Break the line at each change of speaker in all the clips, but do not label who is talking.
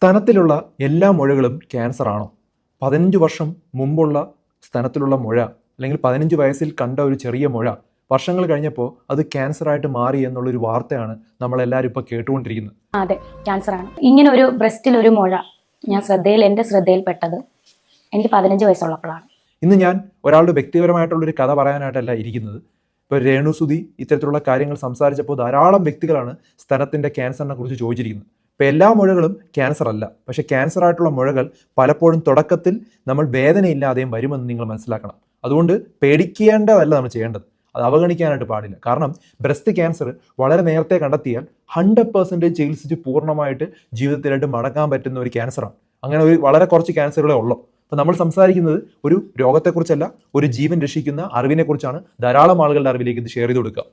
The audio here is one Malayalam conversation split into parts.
സ്തനത്തിലുള്ള എല്ലാ മുഴകളും ക്യാൻസർ ആണോ? 15 വർഷം മുമ്പുള്ള സ്തനത്തിലുള്ള മുഴ അല്ലെങ്കിൽ 15 വയസ്സിൽ കണ്ട ഒരു ചെറിയ മുഴ വർഷങ്ങൾ കഴിഞ്ഞപ്പോൾ അത് ക്യാൻസറായിട്ട് മാറി എന്നുള്ളൊരു വാർത്തയാണ് നമ്മളെല്ലാവരും ഇപ്പോൾ കേട്ടുകൊണ്ടിരിക്കുന്നത്.
അതെ, ക്യാൻസർ ആണ്. ഇങ്ങനെ ഒരു ബ്രസ്റ്റിൽ ഒരു മുഴ എൻ്റെ ശ്രദ്ധയിൽപ്പെട്ടത് എനിക്ക് 15 വയസ്സുള്ളപ്പോഴാണ്.
ഇന്ന് ഞാൻ ഒരാളുടെ വ്യക്തിപരമായിട്ടുള്ളൊരു കഥ പറയാനായിട്ടല്ല ഇരിക്കുന്നത്. ഇപ്പോൾ രേണുസുതി ഇത്തരത്തിലുള്ള കാര്യങ്ങൾ സംസാരിച്ചപ്പോൾ ധാരാളം വ്യക്തികളാണ് സ്തനത്തിൻ്റെ ക്യാൻസറിനെ കുറിച്ച് ചോദിച്ചിരിക്കുന്നത്. ഇപ്പോൾ എല്ലാ മുഴകളും ക്യാൻസർ അല്ല, പക്ഷേ ക്യാൻസർ ആയിട്ടുള്ള മുഴകൾ പലപ്പോഴും തുടക്കത്തിൽ നമ്മൾ വേദനയില്ലാതെയും വരുമെന്ന് നിങ്ങൾ മനസ്സിലാക്കണം. അതുകൊണ്ട് പേടിക്കേണ്ടതല്ല നമ്മൾ ചെയ്യേണ്ടത്, അത് അവഗണിക്കാനായിട്ട് പാടില്ല. കാരണം ബ്രസ്റ്റ് ക്യാൻസർ വളരെ നേരത്തെ കണ്ടെത്തിയാൽ 100% ചികിത്സിച്ച് പൂർണ്ണമായിട്ട് ജീവിതത്തിലായിട്ട് മടക്കാൻ പറ്റുന്ന ഒരു ക്യാൻസറാണ്. അങ്ങനെ വളരെ കുറച്ച് ക്യാൻസറുകളേ ഉള്ളൂ. അപ്പോൾ നമ്മൾ സംസാരിക്കുന്നത് ഒരു രോഗത്തെക്കുറിച്ചല്ല, ഒരു ജീവൻ രക്ഷിക്കുന്ന അറിവിനെക്കുറിച്ചാണ്. ധാരാളം ആളുകളുടെ അറിവിലേക്ക് ഇത് ഷെയർ ചെയ്ത് കൊടുക്കുക.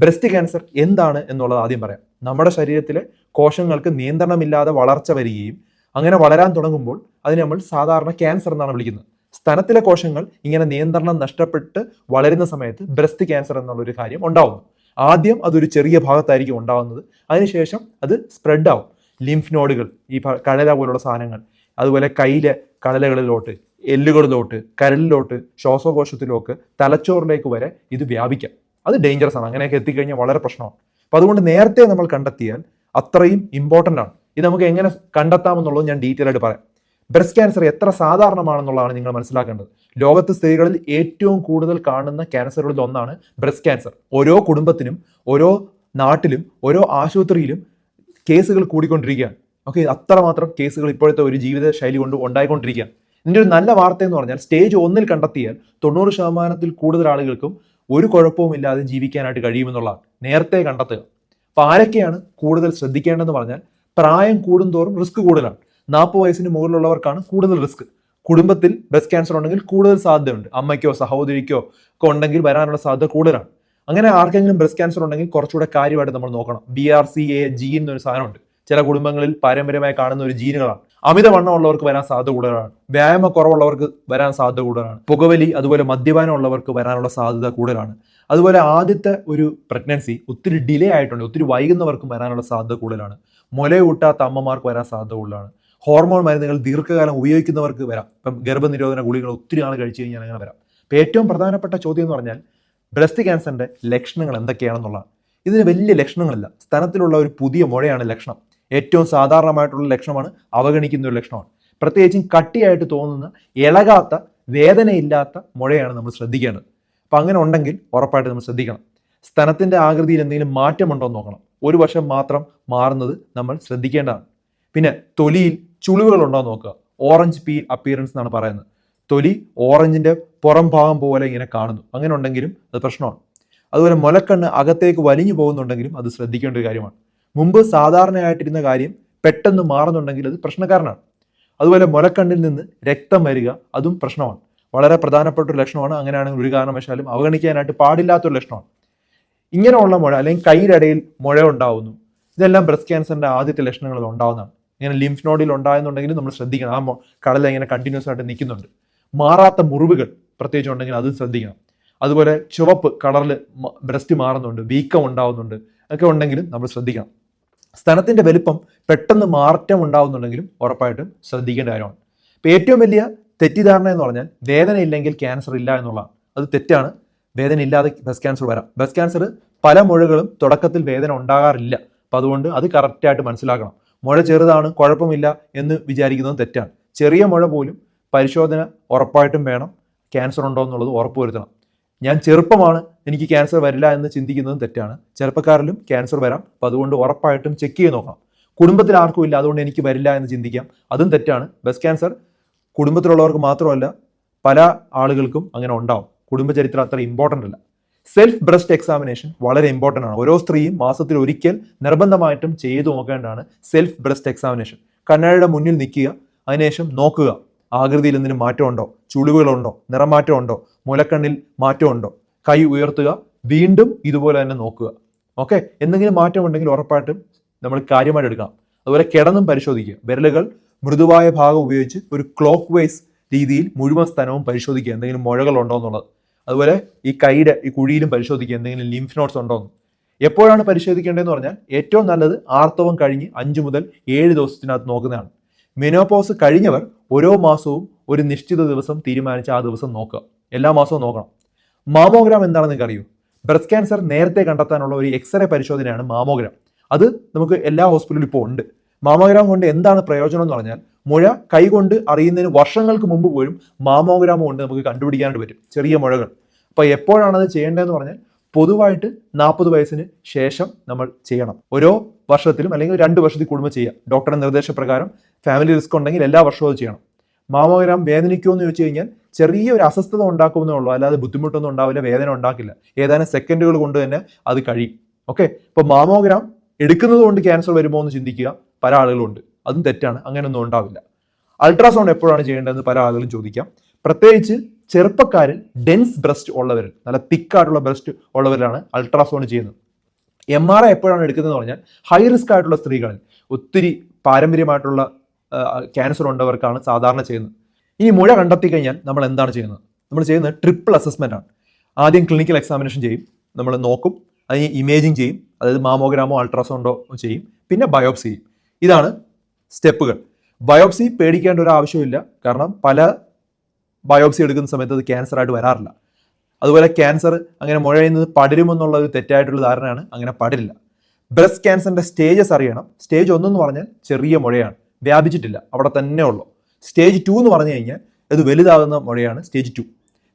ബ്രസ്റ്റ് ക്യാൻസർ എന്താണ് എന്നുള്ളത് ആദ്യം പറയാം. നമ്മുടെ ശരീരത്തിലെ കോശങ്ങൾക്ക് നിയന്ത്രണമില്ലാതെ വളർച്ച വരികയും അങ്ങനെ വളരാൻ തുടങ്ങുമ്പോൾ അതിനെ നമ്മൾ സാധാരണ ക്യാൻസർ എന്നാണ് വിളിക്കുന്നത്. സ്തനത്തിലെ കോശങ്ങൾ ഇങ്ങനെ നിയന്ത്രണം നഷ്ടപ്പെട്ട് വളരുന്ന സമയത്ത് ബ്രസ്റ്റ് ക്യാൻസർ എന്നുള്ളൊരു കാര്യം ഉണ്ടാവുന്നു. ആദ്യം അതൊരു ചെറിയ ഭാഗത്തായിരിക്കും ഉണ്ടാവുന്നത്, അതിനുശേഷം അത് സ്പ്രെഡ് ആവും. ലിംഫ് നോഡുകൾ, ഈ കഴല പോലുള്ള സാധനങ്ങൾ, അതുപോലെ കയ്യിലെ കടലകളിലോട്ട്, എല്ലുകളിലോട്ട്, കരളിലോട്ട്, ശ്വാസകോശത്തിലോട്ട്, തലച്ചോറിലേക്ക് വരെ ഇത് വ്യാപിക്കാം. അത് ഡേഞ്ചറസ് ആണ്. അങ്ങനെയൊക്കെ എത്തിക്കഴിഞ്ഞാൽ വളരെ പ്രശ്നമാണ്. അപ്പോൾ അതുകൊണ്ട് നേരത്തെ നമ്മൾ കണ്ടെത്തിയാൽ അത്രയും ഇമ്പോർട്ടൻ്റ് ആണ്. ഇത് നമുക്ക് എങ്ങനെ കണ്ടെത്താമെന്നുള്ളത് ഞാൻ ഡീറ്റെയിൽ ആയിട്ട് പറയാം. ബ്രസ്റ്റ് ക്യാൻസർ എത്ര സാധാരണമാണെന്നുള്ളതാണ് നിങ്ങൾ മനസ്സിലാക്കേണ്ടത്. ലോകത്ത് സ്ത്രീകളിൽ ഏറ്റവും കൂടുതൽ കാണുന്ന ക്യാൻസറുകളിൽ ഒന്നാണ് ബ്രസ്റ്റ് ക്യാൻസർ. ഓരോ കുടുംബത്തിനും, ഓരോ നാട്ടിലും, ഓരോ ആശുപത്രിയിലും കേസുകൾ കൂടിക്കൊണ്ടിരിക്കുകയാണ്. ഓക്കെ, അത്രമാത്രം കേസുകൾ ഇപ്പോഴത്തെ ഒരു ജീവിത ശൈലി കൊണ്ട് ഉണ്ടായിക്കൊണ്ടിരിക്കുകയാണ്. ഇതിൻ്റെ ഒരു നല്ല വാർത്ത എന്ന് പറഞ്ഞാൽ സ്റ്റേജ് 1 കണ്ടെത്തിയാൽ 90% കൂടുതൽ ആളുകൾക്കും ഒരു കുഴപ്പവുമില്ലാതെ ജീവിക്കാനായിട്ട് കഴിയുമെന്നുള്ളതാണ്. നേരത്തെ കണ്ടെത്തുക. അപ്പോൾ ആരൊക്കെയാണ് കൂടുതൽ ശ്രദ്ധിക്കേണ്ടതെന്ന് പറഞ്ഞാൽ, പ്രായം കൂടുന്തോറും റിസ്ക് കൂടുതലാണ്. 40 വയസ്സിന് മുകളിലുള്ളവർക്കാണ് കൂടുതൽ റിസ്ക്. കുടുംബത്തിൽ ബ്രസ്റ്റ് ക്യാൻസർ ഉണ്ടെങ്കിൽ കൂടുതൽ സാധ്യതയുണ്ട്. അമ്മയ്ക്കോ സഹോദരിക്കോ ഒക്കെ ഉണ്ടെങ്കിൽ വരാനുള്ള സാധ്യത കൂടുതലാണ്. അങ്ങനെ ആർക്കെങ്കിലും ബ്രസ്റ്റ് ക്യാൻസർ ഉണ്ടെങ്കിൽ കുറച്ചുകൂടെ കാര്യമായിട്ട് നമ്മൾ നോക്കണം. BRCA ജീൻ എന്നൊരു സാധനമുണ്ട്. ചില കുടുംബങ്ങളിൽ പാരമ്പര്യമായി കാണുന്ന ഒരു ജീനുകളാണ്. അമിതവണ്ണം ഉള്ളവർക്ക് വരാൻ സാധ്യത കൂടുതലാണ്. വ്യായാമ കുറവുള്ളവർക്ക് വരാൻ സാധ്യത കൂടുതലാണ്. പുകവലി, അതുപോലെ മദ്യപാനം ഉള്ളവർക്ക് വരാനുള്ള സാധ്യത കൂടുതലാണ്. അതുപോലെ ആദ്യത്തെ ഒരു പ്രഗ്നൻസി ഒത്തിരി ഡിലേ ആയിട്ടുണ്ട്, ഒത്തിരി വൈകുന്നവർക്കും വരാനുള്ള സാധ്യത കൂടുതലാണ്. മുലയൂട്ടാത്ത അമ്മമാർക്ക് വരാൻ സാധ്യത കൂടുതലാണ്. ഹോർമോൺ മരുന്നുകൾ ദീർഘകാലം ഉപയോഗിക്കുന്നവർക്ക് വരാം. ഇപ്പം ഗർഭനിരോധന ഗുളികൾ ഒത്തിരി നാൾ കഴിച്ചു കഴിഞ്ഞാൽ അങ്ങനെ വരാം. അപ്പോൾ ഏറ്റവും പ്രധാനപ്പെട്ട ചോദ്യം എന്ന് പറഞ്ഞാൽ ബ്രസ്റ്റ് ക്യാൻസറിൻ്റെ ലക്ഷണങ്ങൾ എന്തൊക്കെയാണെന്നുള്ളതാണ്. ഇതിന് വലിയ ലക്ഷണങ്ങളില്ല. സ്തനത്തിലുള്ള ഒരു പുതിയ മുഴയാണ് ലക്ഷണം. ഏറ്റവും സാധാരണമായിട്ടുള്ള ലക്ഷണമാണ്, അവഗണിക്കുന്ന ഒരു ലക്ഷണമാണ്. പ്രത്യേകിച്ചും കട്ടിയായിട്ട് തോന്നുന്ന, ഇളകാത്ത, വേദനയില്ലാത്ത മുഴയാണ് നമ്മൾ ശ്രദ്ധിക്കേണ്ടത്. അപ്പം അങ്ങനെ ഉണ്ടെങ്കിൽ ഉറപ്പായിട്ട് നമ്മൾ ശ്രദ്ധിക്കണം. സ്തനത്തിൻ്റെ ആകൃതിയിൽ എന്തെങ്കിലും മാറ്റമുണ്ടോ എന്ന് നോക്കണം. ഒരു വശം മാത്രം മാറുന്നത് നമ്മൾ ശ്രദ്ധിക്കേണ്ടതാണ്. പിന്നെ തൊലിയിൽ ചുളിവുകൾ ഉണ്ടോ എന്ന് നോക്കുക. ഓറഞ്ച് പീൽ അപ്പിയറൻസ് എന്നാണ് പറയുന്നത്. തൊലി ഓറഞ്ചിൻ്റെ പുറം ഭാഗം പോലെ ഇങ്ങനെ കാണുന്നു. അങ്ങനെ ഉണ്ടെങ്കിലും അത് പ്രശ്നമാണ്. അതുപോലെ മുലക്കണ്ണ് അകത്തേക്ക് വലിഞ്ഞു പോകുന്നുണ്ടെങ്കിലും അത് ശ്രദ്ധിക്കേണ്ട ഒരു കാര്യമാണ്. മുമ്പ് സാധാരണയായിട്ടിരുന്ന കാര്യം പെട്ടെന്ന് മാറുന്നുണ്ടെങ്കിൽ അത് പ്രശ്നക്കാരനാണ്. അതുപോലെ മുലക്കണ്ണിൽ നിന്ന് രക്തം വരിക, അതും പ്രശ്നമാണ്. വളരെ പ്രധാനപ്പെട്ട ഒരു ലക്ഷണമാണ്. അങ്ങനെയാണെങ്കിൽ ഒരു കാരണവശാലും അവഗണിക്കാനായിട്ട് പാടില്ലാത്തൊരു ലക്ഷണമാണ്. ഇങ്ങനെയുള്ള മുഴ അല്ലെങ്കിൽ കൈയിടയിൽ മുഴ ഉണ്ടാവുന്നു, ഇതെല്ലാം ബ്രസ്റ്റ് ക്യാൻസറിൻ്റെ ആദ്യത്തെ ലക്ഷണങ്ങളിൽ ഉണ്ടാവുന്നതാണ്. ഇങ്ങനെ ലിംഫ് നോഡിൽ ഉണ്ടായെന്നുണ്ടെങ്കിൽ നമ്മൾ ശ്രദ്ധിക്കണം. ആ കടല ഇങ്ങനെ കണ്ടിന്യൂസ് ആയിട്ട് നിൽക്കുന്നുണ്ട്. മാറാത്ത മുറിവുകൾ പ്രത്യേകിച്ച് ഉണ്ടെങ്കിൽ അതും ശ്രദ്ധിക്കണം. അതുപോലെ ചുവപ്പ് കളറിൽ ബ്രസ്റ്റ് മാറുന്നുണ്ട്, വീക്കം ഉണ്ടാവുന്നുണ്ട്, ഒക്കെ ഉണ്ടെങ്കിലും നമ്മൾ ശ്രദ്ധിക്കണം. സ്തനത്തിൻ്റെ വലുപ്പം പെട്ടെന്ന് മാറ്റം ഉണ്ടാവുന്നുണ്ടെങ്കിലും ഉറപ്പായിട്ടും ശ്രദ്ധിക്കേണ്ട കാര്യമാണ്. ഇപ്പോൾ ഏറ്റവും വലിയ തെറ്റിദ്ധാരണ എന്ന് പറഞ്ഞാൽ വേദന ഇല്ലെങ്കിൽ ക്യാൻസർ ഇല്ല എന്നുള്ളതാണ്. അത് തെറ്റാണ്. വേദന ഇല്ലാതെ ബ്രസ്റ്റ് ക്യാൻസർ വരാം. ബ്രസ്റ്റ് ക്യാൻസർ പല മുഴകളും തുടക്കത്തിൽ വേദന ഉണ്ടാകാറില്ല. അപ്പോൾ അതുകൊണ്ട് അത് കറക്റ്റായിട്ട് മനസ്സിലാക്കണം. മുഴ ചെറുതാണ്, കുഴപ്പമില്ല എന്ന് വിചാരിക്കുന്നത് തെറ്റാണ്. ചെറിയ മുഴ പോലും പരിശോധന ഉറപ്പായിട്ടും വേണം. ക്യാൻസർ ഉണ്ടോ എന്നുള്ളത് ഉറപ്പുവരുത്തണം. ഞാൻ ചെറുപ്പമാണ്, എനിക്ക് ക്യാൻസർ വരില്ല എന്ന് ചിന്തിക്കുന്നതും തെറ്റാണ്. ചെറുപ്പക്കാരിലും ക്യാൻസർ വരാം. അപ്പോൾ അതുകൊണ്ട് ഉറപ്പായിട്ടും ചെക്ക് ചെയ്ത് നോക്കണം. കുടുംബത്തിൽ ആർക്കും ഇല്ല, അതുകൊണ്ട് എനിക്ക് വരില്ല എന്ന് ചിന്തിക്കാം, അതും തെറ്റാണ്. ബ്രസ്റ്റ് ക്യാൻസർ കുടുംബത്തിലുള്ളവർക്ക് മാത്രമല്ല, പല ആളുകൾക്കും അങ്ങനെ ഉണ്ടാവും. കുടുംബചരിത്രം അത്ര ഇമ്പോർട്ടൻ്റ് അല്ല. സെൽഫ് ബ്രസ്റ്റ് എക്സാമിനേഷൻ വളരെ ഇമ്പോർട്ടൻ്റ് ആണ്. ഓരോ സ്ത്രീയും മാസത്തിൽ ഒരിക്കൽ നിർബന്ധമായിട്ടും ചെയ്തു നോക്കേണ്ടതാണ് സെൽഫ് ബ്രസ്റ്റ് എക്സാമിനേഷൻ. കണ്ണാടിയുടെ മുന്നിൽ നിൽക്കുക, അതിനുശേഷം നോക്കുക ആകൃതിയിൽ എന്തെങ്കിലും മാറ്റമുണ്ടോ, ചുളിവുകളുണ്ടോ, നിറമാറ്റമുണ്ടോ, മുലക്കണ്ണിൽ മാറ്റമുണ്ടോ, കൈ ഉയർത്തുക, വീണ്ടും ഇതുപോലെ തന്നെ നോക്കുക. ഓക്കെ, എന്തെങ്കിലും മാറ്റമുണ്ടെങ്കിൽ ഉറപ്പായിട്ടും നമ്മൾ കാര്യമായിട്ട് എടുക്കണം. അതുപോലെ കിടന്നും പരിശോധിക്കുക. വിരലുകൾ മൃദുവായ ഭാഗം ഉപയോഗിച്ച് ഒരു ക്ലോക്ക് വൈസ് രീതിയിൽ മുഴുവൻ സ്ഥലവും പരിശോധിക്കുക, എന്തെങ്കിലും മുഴകൾ ഉണ്ടോ എന്നുള്ളത്. അതുപോലെ ഈ കൈയുടെ ഈ കുഴിയിലും പരിശോധിക്കുക, എന്തെങ്കിലും ലിംഫ് നോഡ്സ് ഉണ്ടോ എന്ന്. എപ്പോഴാണ് പരിശോധിക്കേണ്ടതെന്ന് പറഞ്ഞാൽ ഏറ്റവും നല്ലത് ആർത്തവം കഴിഞ്ഞ് 5 മുതൽ 7 ദിവസത്തിനകത്ത് നോക്കുന്നതാണ്. മെനോപോസ് കഴിഞ്ഞവർ ഓരോ മാസവും ഒരു നിശ്ചിത ദിവസം തീരുമാനിച്ച് ആ ദിവസം നോക്കുക. എല്ലാ മാസവും നോക്കണം. മാമോഗ്രാം എന്താണെന്ന് നിങ്ങൾക്ക് അറിയൂ? ബ്രസ്റ്റ് ക്യാൻസർ നേരത്തെ കണ്ടെത്താനുള്ള ഒരു എക്സ്റേ പരിശോധനയാണ് മാമോഗ്രാം. അത് നമുക്ക് എല്ലാ ഹോസ്പിറ്റലിലും ഇപ്പോൾ ഉണ്ട്. മാമോഗ്രാം കൊണ്ട് എന്താണ് പ്രയോജനം എന്ന് പറഞ്ഞാൽ മുഴ കൈകൊണ്ട് അറിയുന്നതിന് വർഷങ്ങൾക്ക് മുമ്പ് പോലും മാമോഗ്രാം കൊണ്ട് നമുക്ക് കണ്ടുപിടിക്കാനായിട്ട് പറ്റും ചെറിയ മുഴകൾ. അപ്പോൾ എപ്പോഴാണ് അത് ചെയ്യേണ്ടതെന്ന് പറഞ്ഞാൽ പൊതുവായിട്ട് 40 വയസ്സിന് ശേഷം നമ്മൾ ചെയ്യണം. ഓരോ വർഷത്തിലും അല്ലെങ്കിൽ 2 വർഷത്തിൽ കൂടുമ്പോൾ ചെയ്യാം. ഡോക്ടറുടെ നിർദ്ദേശപ്രകാരം ഫാമിലി റിസ്ക് ഉണ്ടെങ്കിൽ എല്ലാ വർഷവും അത് ചെയ്യണം. മാമോഗ്രാം വേദനിക്കുമോ എന്ന് ചോദിച്ചു കഴിഞ്ഞാൽ ചെറിയൊരു അസ്വസ്ഥത ഉണ്ടാക്കുമെന്നേ ഉള്ളൂ, അല്ലാതെ ബുദ്ധിമുട്ടൊന്നും ഉണ്ടാവില്ല, വേദന ഉണ്ടാക്കില്ല. ഏതാനും സെക്കൻഡുകൾ കൊണ്ട് തന്നെ അത് കഴിയും. ഓക്കെ, ഇപ്പോൾ മാമോഗ്രാം എടുക്കുന്നത് കൊണ്ട് ക്യാൻസർ വരുമോ എന്ന് ചിന്തിക്കുക പല ആളുകളുണ്ട്. അതും തെറ്റാണ്, അങ്ങനെയൊന്നും ഉണ്ടാവില്ല. അൾട്രാസൗണ്ട് എപ്പോഴാണ് ചെയ്യേണ്ടതെന്ന് പല ആളുകളും ചോദിക്കാം. പ്രത്യേകിച്ച് ചെറുപ്പക്കാരിൽ ഡെൻസ് ബ്രസ്റ്റ് ഉള്ളവരിൽ, നല്ല തിക്കായിട്ടുള്ള ബ്രസ്റ്റ് ഉള്ളവരിലാണ് അൾട്രാസൗണ്ട് ചെയ്യുന്നത്. MRI എപ്പോഴാണ് എടുക്കുന്നതെന്ന് പറഞ്ഞാൽ ഹൈ റിസ്ക് ആയിട്ടുള്ള സ്ത്രീകളിൽ, ഒത്തിരി പാരമ്പര്യമായിട്ടുള്ള ക്യാൻസർ ഉള്ളവർക്കാണ് സാധാരണ ചെയ്യുന്നത്. ഇനി മുഴ കണ്ടെത്തി കഴിഞ്ഞാൽ നമ്മൾ എന്താണ് ചെയ്യുന്നത്? നമ്മൾ ചെയ്യുന്നത് ട്രിപ്പിൾ അസസ്മെന്റ് ആണ്. ആദ്യം ക്ലിനിക്കൽ എക്സാമിനേഷൻ ചെയ്യും, നമ്മൾ നോക്കും, അതിന് ഇമേജിങ് ചെയ്യും, അതായത് മാമോഗ്രാമോ അൾട്രാസൗണ്ടോ ചെയ്യും, പിന്നെ ബയോപ്സി ചെയ്യും. ഇതാണ് സ്റ്റെപ്പുകൾ. ബയോപ്സി പേടിക്കേണ്ട ഒരു ആവശ്യമില്ല, കാരണം പല ബയോപ്സി എടുക്കുന്ന സമയത്ത് അത് ക്യാൻസർ ആയിട്ട് വരാറില്ല. അതുപോലെ ക്യാൻസർ അങ്ങനെ മുഴയിൽ നിന്ന് പടരുമെന്നുള്ള ഒരു തെറ്റായിട്ടുള്ള ധാരണയാണ്, അങ്ങനെ പടരില്ല. ബ്രസ്റ്റ് ക്യാൻസറിന്റെ സ്റ്റേജസ് അറിയണം. സ്റ്റേജ് 1 എന്ന് പറഞ്ഞാൽ ചെറിയ മുഴയാണ്, വ്യാപിച്ചിട്ടില്ല, അവിടെ തന്നെ ഉള്ളൂ. സ്റ്റേജ് 2 എന്ന് പറഞ്ഞു കഴിഞ്ഞാൽ അത് വലുതാകുന്ന മുഴയാണ് സ്റ്റേജ് 2.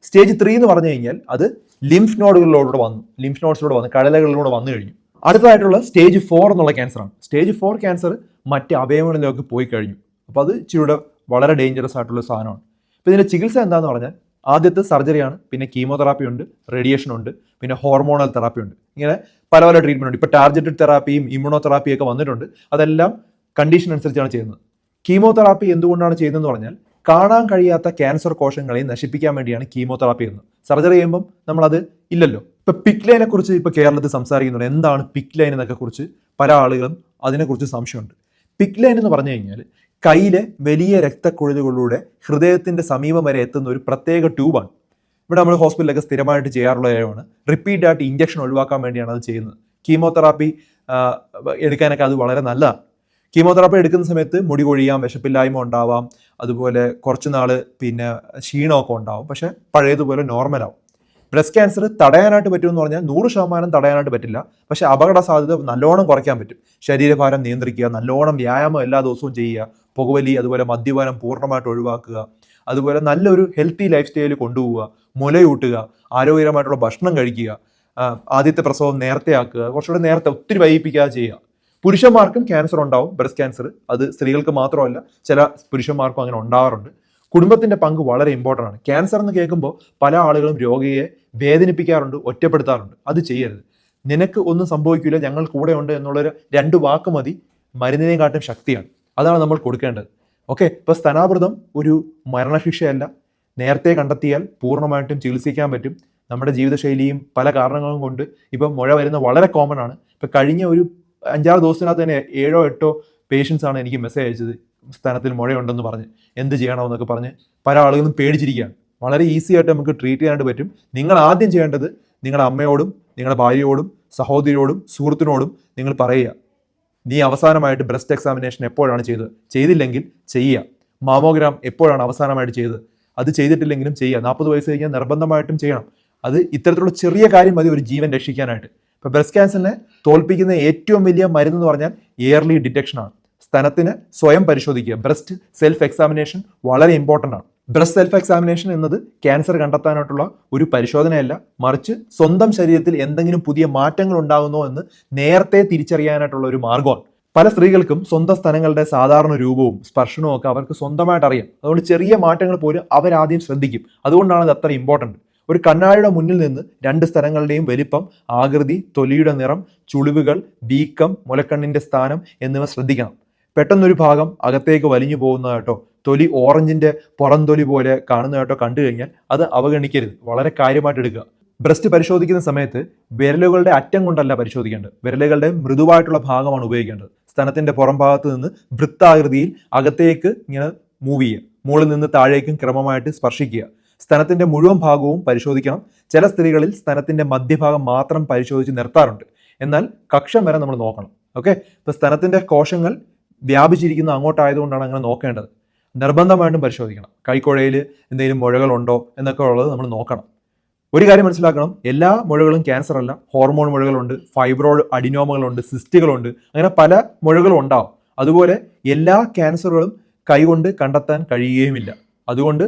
സ്റ്റേജ് 3 എന്ന് പറഞ്ഞു കഴിഞ്ഞാൽ അത് ലിംഫ് നോഡുകളിലൂടെ വന്നു കടലകളിലൂടെ വന്നു കഴിഞ്ഞു. അടുത്തതായിട്ടുള്ള സ്റ്റേജ് 4 എന്നുള്ള ക്യാൻസറാണ്. സ്റ്റേജ് 4 ക്യാൻസർ മറ്റ് അവയവങ്ങളിലേക്ക് പോയി കഴിഞ്ഞു. അപ്പോൾ അത് ഇച്ചിരിയുടെ വളരെ ഡേഞ്ചറസ് ആയിട്ടുള്ള സാധനമാണ്. അപ്പോൾ ഇതിൻ്റെ ചികിത്സ എന്താണെന്ന് പറഞ്ഞാൽ ആദ്യത്തെ സർജറിയാണ്, പിന്നെ കീമോതെറാപ്പി ഉണ്ട്, റേഡിയേഷൻ ഉണ്ട്, പിന്നെ ഹോർമോണൽ തെറാപ്പി ഉണ്ട്. ഇങ്ങനെ പല പല ട്രീറ്റ്മെന്റ് ഉണ്ട്. ഇപ്പോൾ ടാർഗറ്റഡ് തെറാപ്പിയും ഇമ്മ്യൂണോതെറാപ്പിയൊക്കെ വന്നിട്ടുണ്ട്. അതെല്ലാം കണ്ടീഷൻ അനുസരിച്ചാണ് ചെയ്യുന്നത്. കീമോതെറാപ്പി എന്തുകൊണ്ടാണ് ചെയ്യുന്നതെന്ന് പറഞ്ഞാൽ കാണാൻ കഴിയാത്ത ക്യാൻസർ കോശങ്ങളെ നശിപ്പിക്കാൻ വേണ്ടിയാണ് കീമോതെറാപ്പി ചെയ്യുന്നത്. സർജറി ചെയ്യുമ്പം നമ്മളത് ഇല്ലല്ലോ. ഇപ്പൊ പിക് ലൈനെ കുറിച്ച് ഇപ്പൊ കേരളത്തിൽ സംസാരിക്കുന്നുണ്ട്. എന്താണ് പിക് ലൈൻ എന്നൊക്കെ കുറിച്ച് പല ആളുകളും അതിനെക്കുറിച്ച് സംശയമുണ്ട്. പിക് ലൈൻ എന്ന് പറഞ്ഞു കഴിഞ്ഞാൽ കയ്യിലെ വലിയ രക്തക്കുഴലുകളിലൂടെ ഹൃദയത്തിന്റെ സമീപം വരെ എത്തുന്ന ഒരു പ്രത്യേക ട്യൂബാണ്. ഇവിടെ നമ്മൾ ഹോസ്പിറ്റലിലൊക്കെ സ്ഥിരമായിട്ട് ചെയ്യാറുള്ള കാര്യമാണ്. റിപ്പീറ്റ് ആയിട്ട് ഇഞ്ചക്ഷൻ ഒഴിവാക്കാൻ വേണ്ടിയാണ് അത് ചെയ്യുന്നത്. കീമോതെറാപ്പി എടുക്കാനൊക്കെ അത് വളരെ നല്ലതാണ്. കീമോതെറാപ്പി എടുക്കുന്ന സമയത്ത് മുടി കൊഴിയാം, വിശപ്പില്ലായ്മ ഉണ്ടാവാം, അതുപോലെ കുറച്ച് നാൾ പിന്നെ ക്ഷീണമൊക്കെ ഉണ്ടാവും, പക്ഷെ പഴയതുപോലെ നോർമലാവും. ബ്രസ്റ്റ് ക്യാൻസർ തടയാനായിട്ട് പറ്റുമെന്ന് പറഞ്ഞാൽ 100% തടയാനായിട്ട് പറ്റില്ല, പക്ഷെ അപകട സാധ്യത നല്ലോണം കുറയ്ക്കാൻ പറ്റും. ശരീരഭാരം നിയന്ത്രിക്കുക, നല്ലോണം വ്യായാമം എല്ലാ ദിവസവും ചെയ്യുക, പുകവലി അതുപോലെ മദ്യപാനം പൂർണ്ണമായിട്ട് ഒഴിവാക്കുക, അതുപോലെ നല്ലൊരു ഹെൽത്തി ലൈഫ് സ്റ്റൈൽ കൊണ്ടുപോവുക, മുലയൂട്ടുക, ആരോഗ്യകരമായിട്ടുള്ള ഭക്ഷണം കഴിക്കുക, ആദ്യത്തെ പ്രസവം നേരത്തെ ആക്കുക, കുറച്ചുകൂടെ നേരത്തെ, ഒത്തിരി വൈകിപ്പിക്കാതെ ചെയ്യുക. പുരുഷന്മാർക്കും ക്യാൻസർ ഉണ്ടാവും, ബ്രസ്റ്റ് ക്യാൻസർ. അത് സ്ത്രീകൾക്ക് മാത്രമല്ല, ചില പുരുഷന്മാർക്കും അങ്ങനെ ഉണ്ടാവാറുണ്ട്. കുടുംബത്തിന്റെ പങ്ക് വളരെ ഇമ്പോർട്ടൻ്റ് ആണ്. ക്യാൻസർ എന്ന് കേൾക്കുമ്പോൾ പല ആളുകളും രോഗിയെ വേദനിപ്പിക്കാറുണ്ട്, ഒറ്റപ്പെടുത്താറുണ്ട്. അത് ചെയ്യരുത്. നിനക്ക് ഒന്നും സംഭവിക്കില്ല, ഞങ്ങൾ കൂടെ ഉണ്ട് എന്നുള്ളൊരു 2 വാക്ക് മതി, മരുന്നിനെക്കാട്ടും ശക്തിയാണ്. അതാണ് നമ്മൾ കൊടുക്കേണ്ടത്. ഓക്കെ, ഇപ്പോൾ സ്തനാവൃതം ഒരു മരണശിക്ഷയല്ല. നേരത്തെ കണ്ടെത്തിയാൽ പൂർണ്ണമായിട്ടും ചികിത്സിക്കാൻ പറ്റും. നമ്മുടെ ജീവിതശൈലിയും പല കാരണങ്ങളും കൊണ്ട് ഇപ്പം മുഴ വരുന്ന വളരെ കോമൺ ആണ്. ഇപ്പം കഴിഞ്ഞ ഒരു 5-6 ദിവസത്തിനകത്ത് തന്നെ 7-8 പേഷ്യൻസ് ആണ് എനിക്ക് മെസ്സേജ് അയച്ചത്, സ്തനത്തിൽ മുഴയുണ്ടെന്ന് പറഞ്ഞ്, എന്ത് ചെയ്യണമെന്നൊക്കെ പറഞ്ഞ് പല ആളുകളും പേടിച്ചിരിക്കുകയാണ്. വളരെ ഈസി ആയിട്ട് നമുക്ക് ട്രീറ്റ് ചെയ്യാനായിട്ട് പറ്റും. നിങ്ങൾ ആദ്യം ചെയ്യേണ്ടത് നിങ്ങളുടെ അമ്മയോടും നിങ്ങളുടെ ഭാര്യയോടും സഹോദരിയോടും സുഹൃത്തിനോടും നിങ്ങൾ പറയുക, നീ അവസാനമായിട്ട് ബ്രസ്റ്റ് എക്സാമിനേഷൻ എപ്പോഴാണ് ചെയ്തത്, ചെയ്തില്ലെങ്കിൽ ചെയ്യുക. മാമോഗ്രാം എപ്പോഴാണ് അവസാനമായിട്ട് ചെയ്തത്, അത് ചെയ്തിട്ടില്ലെങ്കിലും ചെയ്യുക. 40 വയസ്സ് കഴിഞ്ഞാൽ നിർബന്ധമായിട്ടും ചെയ്യണം. അത് ഇത്തരത്തിലുള്ള ചെറിയ കാര്യം മതി ഒരു ജീവൻ രക്ഷിക്കാനായിട്ട്. ഇപ്പോൾ ബ്രസ്റ്റ് ക്യാൻസറിനെ തോൽപ്പിക്കുന്ന ഏറ്റവും വലിയ മരുന്ന് എന്ന് പറഞ്ഞാൽ ഇയർലി ഡിറ്റക്ഷനാണ്. സ്തനത്തിന് സ്വയം പരിശോധിക്കുക. ബ്രസ്റ്റ് സെൽഫ് എക്സാമിനേഷൻ വളരെ ഇമ്പോർട്ടൻ്റ് ആണ്. ബ്രസ്റ്റ് സെൽഫ് എക്സാമിനേഷൻ എന്നത് ക്യാൻസർ കണ്ടെത്താനായിട്ടുള്ള ഒരു പരിശോധനയല്ല, മറിച്ച് സ്വന്തം ശരീരത്തിൽ എന്തെങ്കിലും പുതിയ മാറ്റങ്ങൾ ഉണ്ടാകുന്നോ എന്ന് നേരത്തെ തിരിച്ചറിയാനായിട്ടുള്ള ഒരു മാർഗമാണ്. പല സ്ത്രീകൾക്കും സ്വന്തം സ്തനങ്ങളുടെ സാധാരണ രൂപവും സ്പർശനവും ഒക്കെ അവർക്ക് സ്വന്തമായിട്ട് അറിയാം. അതുകൊണ്ട് ചെറിയ മാറ്റങ്ങൾ പോലും അവരാദ്യം ശ്രദ്ധിക്കും. അതുകൊണ്ടാണ് അത് അത്ര ഇമ്പോർട്ടൻറ്റ്. ഒരു കണ്ണാടിയുടെ മുന്നിൽ നിന്ന് 2 സ്ഥലങ്ങളുടെയും വലിപ്പം, ആകൃതി, തൊലിയുടെ നിറം, ചുളിവുകൾ, വീക്കം, മുലക്കണ്ണിന്റെ സ്ഥാനം എന്നിവ ശ്രദ്ധിക്കണം. പെട്ടെന്നൊരു ഭാഗം അകത്തേക്ക് വലിഞ്ഞു പോകുന്നതായിട്ടോ തൊലി ഓറഞ്ചിന്റെ പുറംതൊലി പോലെ കാണുന്നതായിട്ടോ കണ്ടു കഴിഞ്ഞാൽ അത് അവഗണിക്കരുത്, വളരെ കാര്യമായിട്ട് എടുക്കുക. ബ്രസ്റ്റ് പരിശോധിക്കുന്ന സമയത്ത് വിരലുകളുടെ അറ്റം കൊണ്ടല്ല പരിശോധിക്കേണ്ടത്, വിരലുകളുടെ മൃദുവായിട്ടുള്ള ഭാഗമാണ് ഉപയോഗിക്കേണ്ടത്. സ്തനത്തിന്റെ പുറം ഭാഗത്ത് നിന്ന് വൃത്താകൃതിയിൽ അകത്തേക്ക് ഇങ്ങനെ മൂവ് ചെയ്യുക, മുകളിൽ നിന്ന് താഴേക്കും ക്രമമായിട്ട് സ്പർശിക്കുക. സ്തനത്തിന്റെ മുഴുവൻ ഭാഗവും പരിശോധിക്കണം. ചില സ്ത്രീകളിൽ സ്തനത്തിന്റെ മധ്യഭാഗം മാത്രം പരിശോധിച്ച് നിർത്താറുണ്ട്. എന്നാൽ കക്ഷം വരെ നമ്മൾ നോക്കണം. ഓക്കെ, ഇപ്പോൾ സ്തനത്തിൻ്റെ കോശങ്ങൾ വ്യാപിച്ചിരിക്കുന്ന അങ്ങോട്ടായതുകൊണ്ടാണ് അങ്ങനെ നോക്കേണ്ടത്. നിർബന്ധമായിട്ടും പരിശോധിക്കണം. കൈക്കുഴയിൽ എന്തെങ്കിലും മുഴകളുണ്ടോ എന്നൊക്കെ ഉള്ളത് നമ്മൾ നോക്കണം. ഒരു കാര്യം മനസ്സിലാക്കണം, എല്ലാ മുഴകളും ക്യാൻസർ അല്ല. ഹോർമോൺ മുഴകളുണ്ട്, ഫൈബ്രോയിഡ് അഡിനോമകളുണ്ട്, സിസ്റ്റുകളുണ്ട്, അങ്ങനെ പല മുഴകളും ഉണ്ടാവും. അതുപോലെ എല്ലാ ക്യാൻസറുകളും കൈകൊണ്ട് കണ്ടെത്താൻ കഴിയുകയുമില്ല. അതുകൊണ്ട്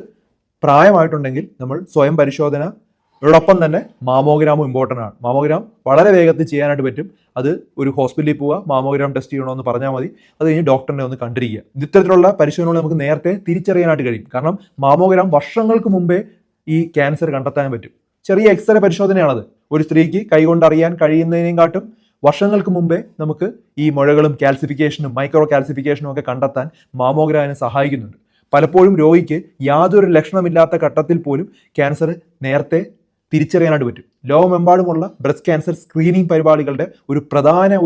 പ്രായമായിട്ടുണ്ടെങ്കിൽ നമ്മൾ സ്വയം പരിശോധനയോടൊപ്പം തന്നെ മാമോഗ്രാമും ഇമ്പോർട്ടൻ്റ് ആണ്. മാമോഗ്രാം വളരെ വേഗത്തിൽ ചെയ്യാനായിട്ട് പറ്റും. അത് ഒരു ഹോസ്പിറ്റലിൽ പോവുക, മാമോഗ്രാം ടെസ്റ്റ് ചെയ്യണമെന്ന് പറഞ്ഞാൽ മതി. അത് കഴിഞ്ഞ് ഡോക്ടറിനെ ഒന്ന് കണ്ടിരിക്കുക. ഇത്തരത്തിലുള്ള പരിശോധനകൾ നമുക്ക് നേരത്തെ തിരിച്ചറിയാനായിട്ട് കഴിയും. കാരണം മാമോഗ്രാം വർഷങ്ങൾക്ക് മുമ്പേ ഈ ക്യാൻസർ കണ്ടെത്താൻ പറ്റും. ചെറിയ എക്സ്റേ പരിശോധനയാണത്. ഒരു സ്ത്രീക്ക് കൈകൊണ്ട് അറിയാൻ കഴിയുന്നതിനെക്കാട്ടും വർഷങ്ങൾക്ക് മുമ്പേ നമുക്ക് ഈ മുഴകളും കാൽസിഫിക്കേഷനും മൈക്രോ കാൽസിഫിക്കേഷനും ഒക്കെ കണ്ടെത്താൻ മാമോഗ്രാമിനെ സഹായിക്കുന്നുണ്ട്. പലപ്പോഴും രോഗിക്ക് യാതൊരു ലക്ഷണമില്ലാത്ത ഘട്ടത്തിൽ പോലും ക്യാൻസർ നേരത്തെ തിരിച്ചറിയാനായിട്ട് പറ്റും. ലോകമെമ്പാടുമുള്ള ബ്രസ്റ്റ് ക്യാൻസർ സ്ക്രീനിങ് പരിപാടികളുടെ ഒരു പ്രധാന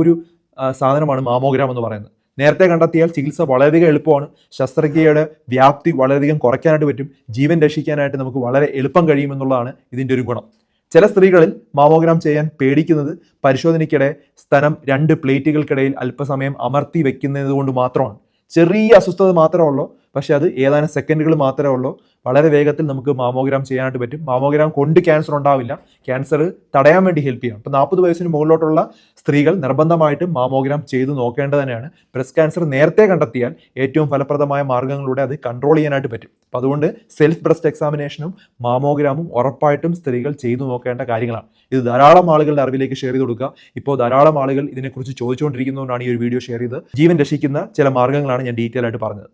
സാധനമാണ് മാമോഗ്രാം എന്ന് പറയുന്നത്. നേരത്തെ കണ്ടെത്തിയാൽ ചികിത്സ വളരെയധികം എളുപ്പമാണ്. ശസ്ത്രക്രിയയുടെ വ്യാപ്തി വളരെയധികം കുറയ്ക്കാനായിട്ട് പറ്റും. ജീവൻ രക്ഷിക്കാനായിട്ട് നമുക്ക് വളരെ എളുപ്പം കഴിയുമെന്നുള്ളതാണ് ഇതിൻ്റെ ഒരു ഗുണം. ചില സ്ത്രീകളിൽ മാമോഗ്രാം ചെയ്യാൻ പേടിക്കുന്നത് പരിശോധനയ്ക്കിടെ സ്തനം 2 പ്ലേറ്റുകൾക്കിടയിൽ അല്പസമയം അമർത്തി വെക്കുന്നത് കൊണ്ട് മാത്രമാണ്. ചെറിയ അസ്വസ്ഥത മാത്രമേ ഉള്ളൂ, പക്ഷെ അത് ഏതാനും സെക്കൻഡുകൾ മാത്രമേ ഉള്ളൂ. വളരെ വേഗത്തിൽ നമുക്ക് മാമോഗ്രാം ചെയ്യാനായിട്ട് പറ്റും. മാമോഗ്രാം കൊണ്ട് ക്യാൻസർ ഉണ്ടാവില്ല, ക്യാൻസർ തടയാൻ വേണ്ടി ഹെൽപ്പ് ചെയ്യണം. ഇപ്പോൾ 40 വയസ്സിന് മുകളിലോട്ടുള്ള സ്ത്രീകൾ നിർബന്ധമായിട്ടും മാമോഗ്രാം ചെയ്ത് നോക്കേണ്ടത് തന്നെയാണ്. ബ്രസ്റ്റ് ക്യാൻസർ നേരത്തെ കണ്ടെത്തിയാൽ ഏറ്റവും ഫലപ്രദമായ മാർഗ്ഗങ്ങളിലൂടെ അത് കൺട്രോൾ ചെയ്യാനായിട്ട് പറ്റും. അപ്പോൾ അതുകൊണ്ട് സെൽഫ് ബ്രസ്റ്റ് എക്സാമിനേഷനും മാമോഗ്രാമും ഉറപ്പായിട്ടും സ്ത്രീകൾ ചെയ്തു നോക്കേണ്ട കാര്യങ്ങളാണ്. ഇത് ധാരാളം ആളുകളുടെ അറിവിലേക്ക് ഷെയർ ചെയ്ത് കൊടുക്കുക. ഇപ്പോൾ ധാരാളം ആളുകൾ ഇതിനെക്കുറിച്ച് ചോദിച്ചുകൊണ്ടിരിക്കുന്നതുകൊണ്ടാണ് ഈ ഒരു വീഡിയോ ഷെയർ ചെയ്ത് ജീവൻ രക്ഷിക്കുന്ന ചില മാർഗ്ഗങ്ങളാണ് ഞാൻ ഡീറ്റെയിൽ ആയിട്ട് പറഞ്ഞത്.